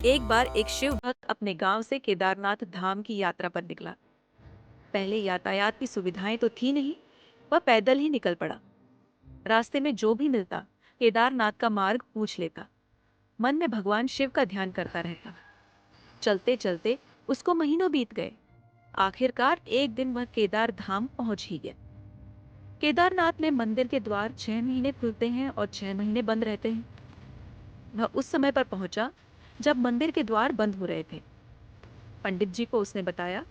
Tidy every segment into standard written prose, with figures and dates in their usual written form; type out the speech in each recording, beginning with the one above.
एक बार एक शिव भक्त अपने गांव से केदारनाथ धाम की यात्रा पर निकला। पहले यातायात की सुविधाएं तो थी नहीं। वह पैदल ही निकल पड़ा। रास्ते में जो भी मिलता केदारनाथ का मार्ग पूछ लेता। मन में भगवान शिव का ध्यान करता रहता। चलते चलते उसको महीनों बीत गए। आखिरकार एक दिन वह केदार धाम पहुंच ही गया। केदारनाथ में मंदिर के द्वार 6 महीने खुलते हैं और 6 महीने बंद रहते हैं। वह उस समय पर पहुंचा जब मंदिर के द्वार बंद हो रहे थे। पंडित जी को उसने बताया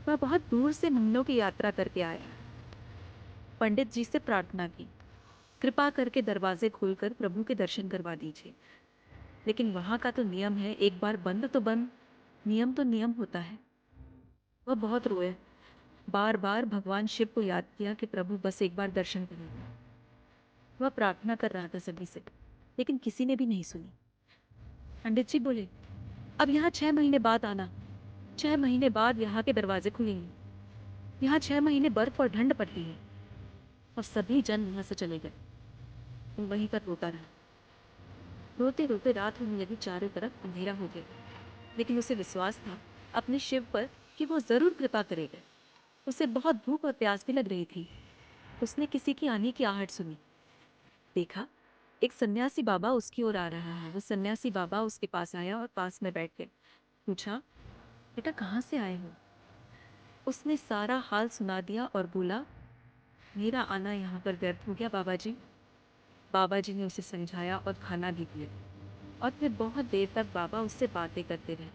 वह बहुत दूर से महीनों की यात्रा करके आया। पंडित जी से प्रार्थना की, कृपा करके दरवाजे खोलकर प्रभु के दर्शन करवा दीजिए। लेकिन वहां का तो नियम है, एक बार बंद तो बंद, नियम तो नियम होता है। वह बहुत रोए। बार बार भगवान शिव को याद किया कि प्रभु बस एक बार दर्शन करें। वह प्रार्थना कर रहा था सभी से, लेकिन किसी ने भी नहीं सुनी। पंडित जी बोले, अब यहाँ 6 महीने बाद आना। 6 महीने बाद यहाँ के दरवाजे खुलेंगे। यहाँ 6 महीने बर्फ और ठंड पड़ती है। और सभी जन वहां से चले गए। वो वहीं पर रोता रहा। रोते रोते रात होने लगी, चारों तरफ अंधेरा हो गया। लेकिन उसे विश्वास था अपने शिव पर कि वो जरूर कृपा करेगा। उसे बहुत भूख और प्यास भी लग रही थी। उसने किसी की आने की आहट सुनी। देखा एक सन्यासी बाबा उसकी ओर आ रहा है। वो सन्यासी बाबा उसके पास आया और पास में बैठ गए। पूछा, बेटा कहाँ से आए हो? उसने सारा हाल सुना दिया और बोला, मेरा आना यहाँ पर व्यर्थ हो गया बाबा जी। बाबा जी ने उसे समझाया और खाना भी दिया। और फिर बहुत देर तक बाबा उससे बातें करते रहे।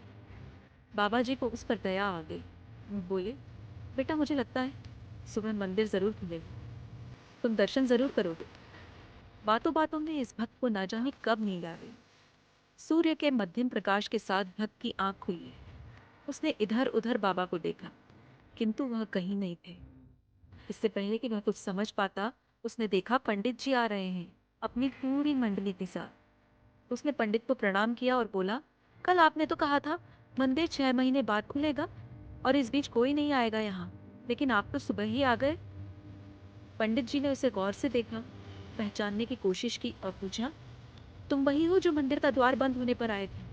बाबा जी को उस पर दया आ गई। वो बोले, बेटा मुझे लगता है सुबह मंदिर जरूर खुलेगा, तुम दर्शन जरूर करोगे। बातों बातों में इस भक्त को ना जाने कब नींद आ गई। सूर्य के मध्यम प्रकाश के साथ भक्त की आंख खुली। उसने इधर उधर बाबा को देखा, किंतु वह कहीं नहीं थे। इससे पहले कि वह कुछ समझ पाता, उसने देखा पंडित जी आ रहे हैं अपनी पूरी मंडली के साथ। उसने पंडित को प्रणाम किया और बोला, कल आपने तो कहा था मंदिर 6 महीने बाद खुलेगा और इस बीच कोई नहीं आएगा यहाँ, लेकिन आप तो सुबह ही आ गए। पंडित जी ने उसे गौर से देखा, पहचानने की कोशिश की और पूछा, तुम वही हो जो मंदिर का द्वार बंद होने पर आए थे,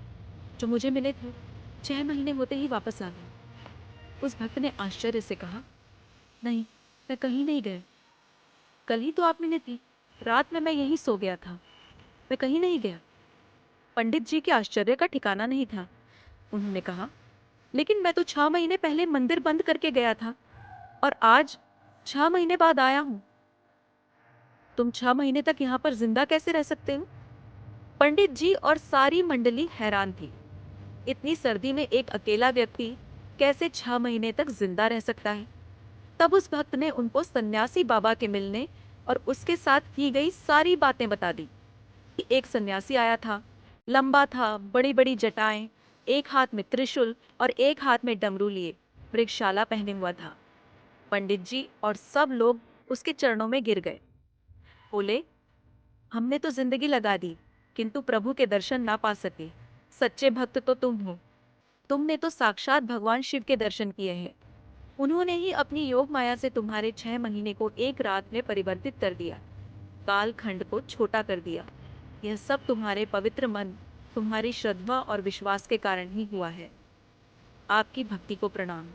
जो मुझे मिले थे? 6 महीने होते ही वापस आ गए। उस भक्त ने आश्चर्य से कहा, नहीं, मैं कहीं नहीं गया। कल ही तो आप मिले थे। रात में मैं यहीं सो गया था, मैं कहीं नहीं गया। पंडित जी के आश्चर्य का ठिकाना नहीं था। उन्होंने कहा, लेकिन मैं तो 6 महीने पहले मंदिर बंद करके गया था और आज 6 महीने बाद आया हूं। तुम 6 महीने तक यहाँ पर जिंदा कैसे रह सकते हो? पंडित जी और सारी मंडली हैरान थी। इतनी सर्दी में एक अकेला व्यक्ति कैसे 6 महीने तक जिंदा रह सकता है? तब उस भक्त ने उनको सन्यासी बाबा के मिलने और उसके साथ की गई सारी बातें बता दी। एक सन्यासी आया था, लंबा था, बड़ी बड़ी जटाएं, एक हाथ में त्रिशूल और एक हाथ में डमरू लिए, मृगशाला पहने हुआ था। पंडित जी और सब लोग उसके चरणों में गिर गए। बोले, हमने तो जिंदगी लगा दी, किंतु प्रभु के दर्शन ना पा सके। सच्चे भक्त तो तुम हो। तुमने तो साक्षात भगवान शिव के दर्शन किए हैं। उन्होंने ही अपनी योग माया से तुम्हारे 6 महीने को एक रात में परिवर्तित कर दिया, काल खंड को छोटा कर दिया। यह सब तुम्हारे पवित्र मन, तुम्हारी श्रद्धा और विश्वास के कारण ही हुआ है। आपकी भक्ति को प्रणाम।